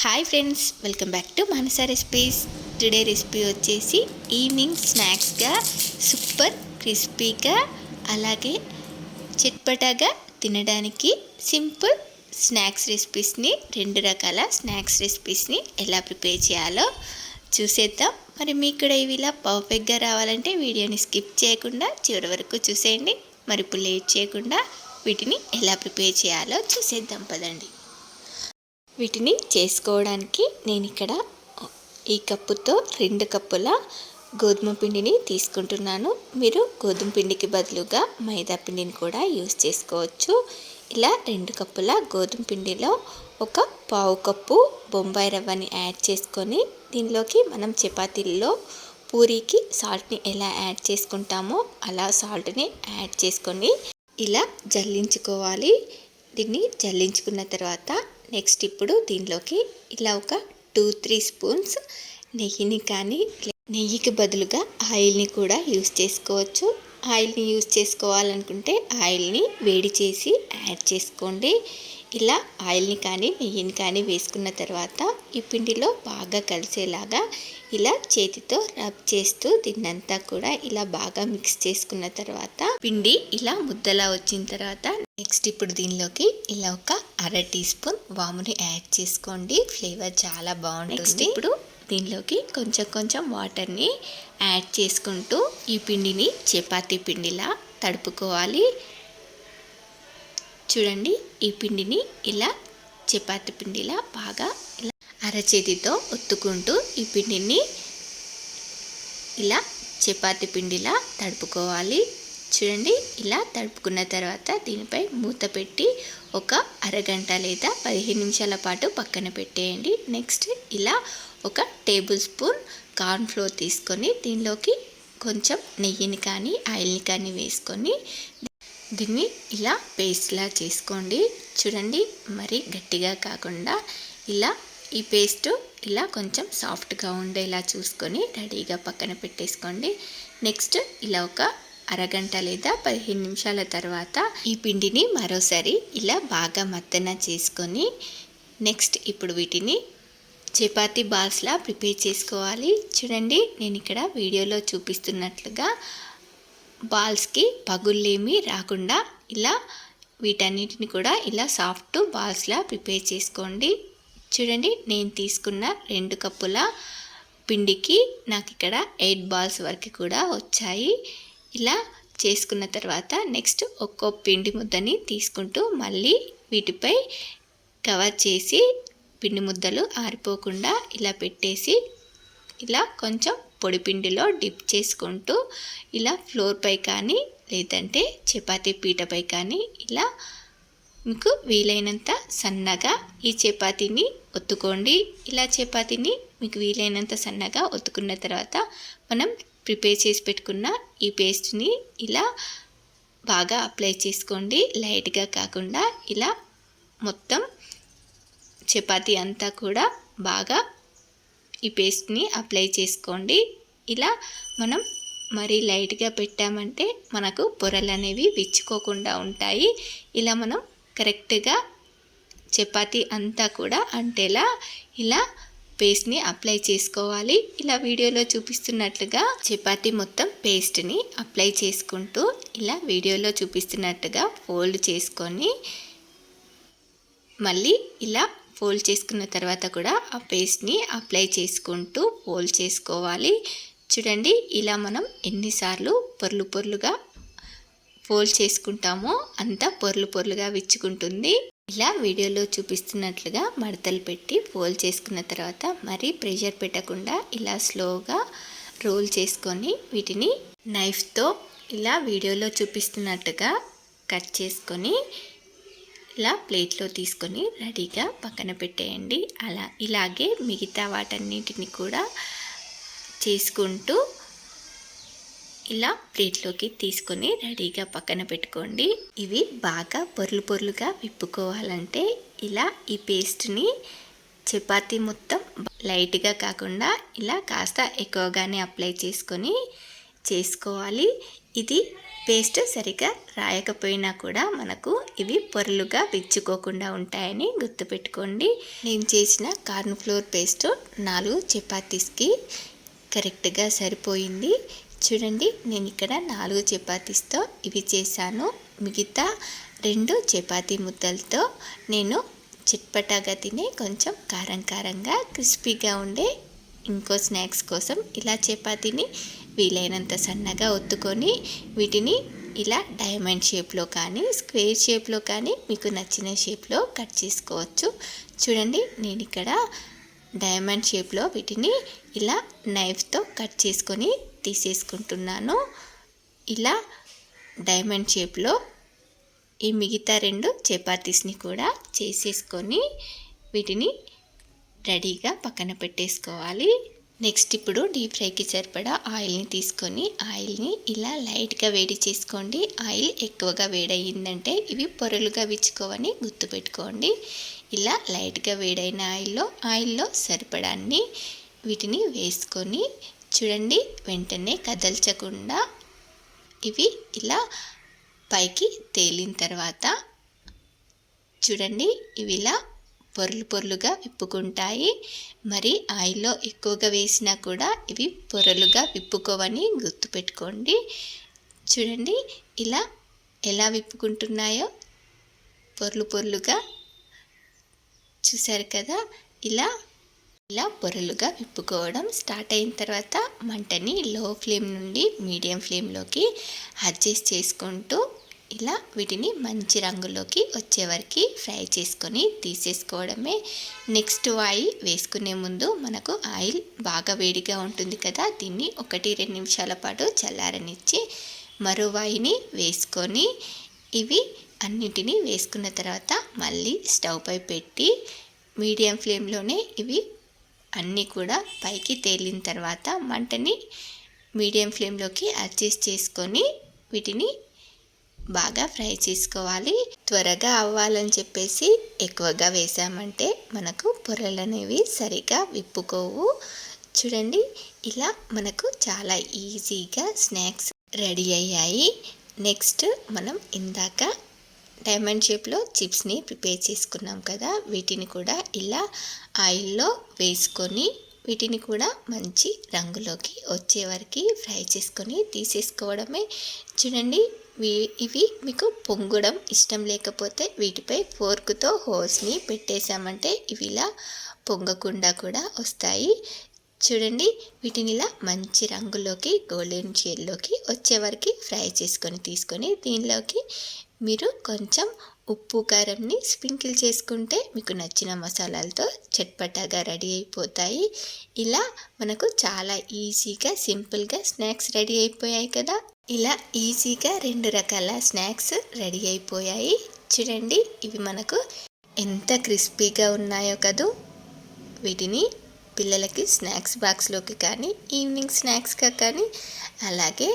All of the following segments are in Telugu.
Hi friends, welcome back to Manasa recipes. Today recipe వచ్చేసి ఈవినింగ్ స్నాక్స్గా సూపర్ క్రిస్పీగా అలాగే చిట్పటాగా తినడానికి సింపుల్ స్నాక్స్ రెసిపీస్ని, రెండు రకాల స్నాక్స్ రెసిపీస్ని ఎలా ప్రిపేర్ చేయాలో చూసేద్దాం. మరి మీకు కూడా ఇవి ఇలా పర్ఫెక్ట్గా రావాలంటే వీడియోని స్కిప్ చేయకుండా చివరి వరకు చూసేయండి. మరి ఇప్పుడు లేట్ చేయకుండా వీటిని ఎలా ప్రిపేర్ చేయాలో చూసేద్దాం పదండి. వీటిని చేసుకోవడానికి నేను ఇక్కడ ఈ కప్పుతో 2 కప్పుల గోధుమ పిండిని తీసుకుంటున్నాను. మీరు గోధుమ పిండికి బదులుగా మైదా పిండిని కూడా యూస్ చేసుకోవచ్చు. ఇలా 2 కప్పుల గోధుమ పిండిలో ఒక పావు కప్పు బొంబాయి రవ్వని యాడ్ చేసుకొని, దీనిలోకి మనం చపాతీల్లో పూరీకి సాల్ట్ని ఎలా యాడ్ చేసుకుంటామో అలా సాల్ట్ని యాడ్ చేసుకొని ఇలా జల్లించుకోవాలి. దీన్ని జల్లించుకున్న తర్వాత నెక్స్ట్ ఇప్పుడు దీనిలోకి ఇలా ఒక 2-3 స్పూన్స్ నెయ్యిని కానీ, నెయ్యికి బదులుగా ఆయిల్ని కూడా యూస్ చేసుకోవచ్చు. ఆయిల్ని యూస్ చేసుకోవాలనుకుంటే ఆయిల్ని వేడి చేసి యాడ్ చేసుకోండి. ఇలా ఆయిల్ని కానీ నెయ్యిని కానీ వేసుకున్న తర్వాత ఈ పిండిలో బాగా కలిసేలాగా ఇలా చేతితో రబ్ చేస్తూ దీన్నంతా కూడా ఇలా బాగా మిక్స్ చేసుకున్న తర్వాత పిండి ఇలా ముద్దలా వచ్చిన తర్వాత నెక్స్ట్ ఇప్పుడు దీనిలోకి ఇలా ఒక 1/2 టీ స్పూన్ వాముని యాడ్ చేసుకోండి. ఫ్లేవర్ చాలా బాగుంటుంది. నెక్స్ట్ ఇప్పుడు దీనిలోకి కొంచెం కొంచెం వాటర్ని యాడ్ చేసుకుంటూ ఈ పిండిని చపాతీ పిండిలా తడుపుకోవాలి. చూడండి, ఈ పిండిని ఇలా చపాతీ పిండిలా బాగా ఇలా అరచేతితో ఒత్తుకుంటూ ఈ పిండిని ఇలా చపాతీ పిండిలా తడుపుకోవాలి. చూడండి, ఇలా తడుపుకున్న తర్వాత దీనిపై మూత పెట్టి ఒక అరగంట లేదా 15 నిమిషాల పాటు పక్కన పెట్టేయండి. నెక్స్ట్ ఇలా ఒక టేబుల్ స్పూన్ కార్న్ ఫ్లోర్ తీసుకొని దీనిలోకి కొంచెం నెయ్యిని కానీ ఆయిల్ని కానీ వేసుకొని దీన్ని ఇలా పేస్ట్లా చేసుకోండి. చూడండి, మరీ గట్టిగా కాకుండా ఇలా ఈ పేస్ట్ ఇలా కొంచెం సాఫ్ట్గా ఉండేలా చూసుకొని రెడీగా పక్కన పెట్టేసుకోండి. నెక్స్ట్ ఇలా ఒక అరగంట లేదా 15 నిమిషాల తర్వాత ఈ పిండిని మరోసారి ఇలా బాగా మత్తన చేసుకొని నెక్స్ట్ ఇప్పుడు వీటిని చపాతీ బాల్స్లా ప్రిపేర్ చేసుకోవాలి. చూడండి, నేను ఇక్కడ వీడియోలో చూపిస్తున్నట్లుగా బాల్స్కి పగుళ్ళేమీ రాకుండా ఇలా వీటన్నిటిని కూడా ఇలా సాఫ్ట్ బాల్స్లా ప్రిపేర్ చేసుకోండి. చూడండి, నేను తీసుకున్న 2 కప్పుల పిండికి నాకు ఇక్కడ 8 బాల్స్ వరకు కూడా వచ్చాయి. ఇలా చేసుకున్న తర్వాత నెక్స్ట్ ఒక్కో పిండి ముద్దని తీసుకుంటూ మళ్ళీ వీటిపై కవర్ చేసి పిండి ముద్దలు ఆరిపోకుండా ఇలా పెట్టేసి ఇలా కొంచెం పొడి పిండిలో డిప్ చేసుకుంటూ ఇలా ఫ్లోర్పై కానీ లేదంటే చపాతీ పీటపై కానీ ఇలా మీకు వీలైనంత సన్నగా ఈ చపాతీని ఒత్తుకోండి. ఇలా చపాతీని మీకు వీలైనంత సన్నగా ఒత్తుకున్న తర్వాత మనం ప్రిపేర్ చేసి పెట్టుకున్న ఈ పేస్ట్ని ఇలా బాగా అప్లై చేసుకోండి. లైట్గా కాకుండా ఇలా మొత్తం చపాతీ అంతా కూడా బాగా ఈ పేస్ట్ని అప్లై చేసుకోండి. ఇలా మనం మరీ లైట్గా పెట్టామంటే మనకు పొరలు అనేవి విచ్చుకోకుండా ఉంటాయి. ఇలా మనం కరెక్ట్గా చపాతీ అంతా కూడా అంటేలా ఇలా పేస్ట్ని అప్లై చేసుకోవాలి. ఇలా వీడియోలో చూపిస్తున్నట్లుగా చపాతీ మొత్తం పేస్ట్ని అప్లై చేసుకుంటూ ఇలా వీడియోలో చూపిస్తున్నట్టుగా ఫోల్డ్ చేసుకొని మళ్ళీ ఇలా ఫోల్డ్ చేసుకున్న తర్వాత కూడా ఆ పేస్ట్ని అప్లై చేసుకుంటూ ఫోల్డ్ చేసుకోవాలి. చూడండి, ఇలా మనం ఎన్నిసార్లు పొర్లు పొర్లుగా ఫోల్డ్ చేసుకుంటామో అంత పొర్లు పొర్లుగా విచ్చుకుంటుంది. ఇలా వీడియోలో చూపిస్తున్నట్లుగా మడతలు పెట్టి ఫోల్డ్ చేసుకున్న తర్వాత మరీ ప్రెషర్ పెట్టకుండా ఇలా స్లోగా రోల్ చేసుకొని వీటిని నైఫ్తో ఇలా వీడియోలో చూపిస్తున్నట్టుగా కట్ చేసుకొని ఇలా ప్లేట్లో తీసుకొని రెడీగా పక్కన పెట్టేయండి. ఇలాగే మిగతా వాటన్నిటిని కూడా చేసుకుంటూ ఇలా ప్లేట్లోకి తీసుకొని రెడీగా పక్కన పెట్టుకోండి. ఇవి బాగా పొర్లు పొర్లుగా విప్పుకోవాలంటే ఇలా ఈ పేస్ట్ని చపాతీ మొత్తం లైట్గా కాకుండా ఇలా కాస్త ఎక్కువగానే అప్లై చేసుకొని చేసుకోవాలి. ఇది పేస్ట్ సరిగా రాయకపోయినా కూడా మనకు ఇవి పొరలుగా విచ్చుకోకుండా ఉంటాయని గుర్తుపెట్టుకోండి. నేను చేసిన కార్న్ ఫ్లోర్ పేస్ట్ 4 చపాతీస్కి కరెక్ట్గా సరిపోయింది. చూడండి, నేను ఇక్కడ 4 చపాతీస్తో ఇవి చేశాను. మిగతా 2 చపాతీ ముద్దలతో నేను చిట్పటాగా తినే కొంచెం కారంగా క్రిస్పీగా ఉండే ఇంకో స్నాక్స్ కోసం ఇలా చపాతీని వీలైనంత సన్నగా ఒత్తుకొని వీటిని ఇలా డైమండ్ షేప్లో కానీ స్క్వేర్ షేప్లో కానీ మీకు నచ్చిన షేప్లో కట్ చేసుకోవచ్చు. చూడండి, నేను ఇక్కడ డైమండ్ షేప్లో వీటిని ఇలా నైఫ్తో కట్ చేసుకొని తీసేసుకుంటున్నాను. ఇలా డైమండ్ షేప్లో ఈ మిగతా 2 చపాతీస్ని కూడా చేసేసుకొని వీటిని రెడీగా పక్కన పెట్టేసుకోవాలి. నెక్స్ట్ ఇప్పుడు డీప్ ఫ్రైకి సరిపడా ఆయిల్ని తీసుకొని ఆయిల్ని ఇలా లైట్గా వేడి చేసుకోండి. ఆయిల్ ఎక్కువగా వేడయిందంటే ఇవి పొరలుగా విచ్చుకోవని గుర్తుపెట్టుకోండి. ఇలా లైట్గా వేడైన ఆయిల్లో సరిపడాన్ని వీటిని వేసుకొని చూడండి, వెంటనే కదల్చకుండా ఇవి ఇలా పైకి తేలిన తర్వాత చూడండి, ఇవి ఇలా పొరలుగా విప్పుకుంటాయి. మరి ఆయిల్లో ఎక్కువగా వేసినా కూడా ఇవి పొరలుగా విప్పుకోవని గుర్తుపెట్టుకోండి. చూడండి, ఇలా ఎలా విప్పుకుంటున్నాయో పొరలుగా చూసారు కదా. ఇలా పొరలుగా విప్పుకోవడం స్టార్ట్ అయిన తర్వాత మంటని లో ఫ్లేమ్ నుండి మీడియం ఫ్లేమ్లోకి అడ్జస్ట్ చేసుకుంటూ ఇలా వీటిని మంచి రంగులోకి వచ్చే వరకు ఫ్రై చేసుకొని తీసేసుకోవడమే. నెక్స్ట్ ఆయిల్ వేసుకునే ముందు మనకు ఆయిల్ బాగా వేడిగా ఉంటుంది కదా, దీన్ని 1-2 నిమిషాల పాటు చల్లారనిచ్చి మరో ఆయిల్ని వేసుకొని ఇవి అన్నిటినీ వేసుకున్న తర్వాత మళ్ళీ స్టవ్ పై పెట్టి మీడియం ఫ్లేమ్లోనే ఇవి అన్నీ కూడా పైకి తేలిన తర్వాత మంటని మీడియం ఫ్లేమ్లోకి అడ్జస్ట్ చేసుకొని వీటిని బాగా ఫ్రై చేసుకోవాలి. త్వరగా అవ్వాలని చెప్పేసి ఎక్కువగా వేసామంటే మనకు పొరలు అనేవి సరిగా విప్పుకోవు. చూడండి, ఇలా మనకు చాలా ఈజీగా స్నాక్స్ రెడీ అయ్యాయి. నెక్స్ట్ మనం ఇందాక డైమండ్ షేప్లో చిప్స్ని ప్రిపేర్ చేసుకున్నాం కదా, వీటిని కూడా ఇలా ఆయిల్లో వేసుకొని వీటిని కూడా మంచి రంగులోకి వచ్చే వరకు ఫ్రై చేసుకొని తీసేసుకోవడమే. చూడండి, ఇవి మీకు పొంగడం ఇష్టం లేకపోతే వీటిపై ఫోర్క్తో హోల్స్ని పెట్టేసామంటే ఇవి ఇలా పొంగకుండా కూడా వస్తాయి. చూడండి, వీటిని ఇలా మంచి రంగులోకి గోల్డెన్ షేడ్లోకి వచ్చే వరకు ఫ్రై చేసుకొని తీసుకొని దీనిలోకి మీరు కొంచెం ఉప్పు కారంని స్ప్రింకిల్ చేసుకుంటే మీకు నచ్చిన మసాలాలతో చట్పటాగా రెడీ అయిపోతాయి. ఇలా మనకు చాలా ఈజీగా సింపుల్గా స్నాక్స్ రెడీ అయిపోయాయి కదా. ఇలా ఈజీగా 2 రకాల స్నాక్స్ రెడీ అయిపోయాయి. చూడండి, ఇవి మనకు ఎంత క్రిస్పీగా ఉన్నాయో కదూ. వీటిని పిల్లలకి స్నాక్స్ బాక్స్లోకి కానీ ఈవినింగ్ స్నాక్స్గా కానీ అలాగే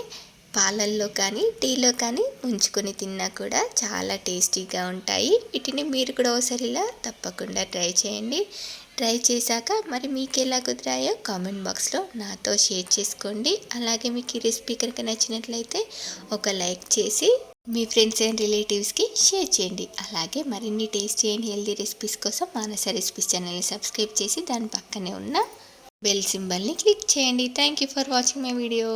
పాలల్లో కానీ టీలో కానీ ఉంచుకొని తిన్నా కూడా చాలా టేస్టీగా ఉంటాయి. వీటిని మీరు కూడా ఒకసారి ఇలా తప్పకుండా ట్రై చేయండి. ట్రై చేశాక మరి మీకు ఎలా కుదిరాయో కామెంట్ బాక్స్లో నాతో షేర్ చేసుకోండి. అలాగే మీకు ఈ రెసిపీ కనుక నచ్చినట్లయితే ఒక లైక్ చేసి మీ ఫ్రెండ్స్ అండ్ రిలేటివ్స్కి షేర్ చేయండి. అలాగే మరిన్ని టేస్టీ అండ్ హెల్దీ రెసిపీస్ కోసం మానస రెసిపీస్ ఛానల్ని సబ్స్క్రైబ్ చేసి దాని పక్కనే ఉన్న బెల్ సింబల్ని క్లిక్ చేయండి. Thank you for watching my video.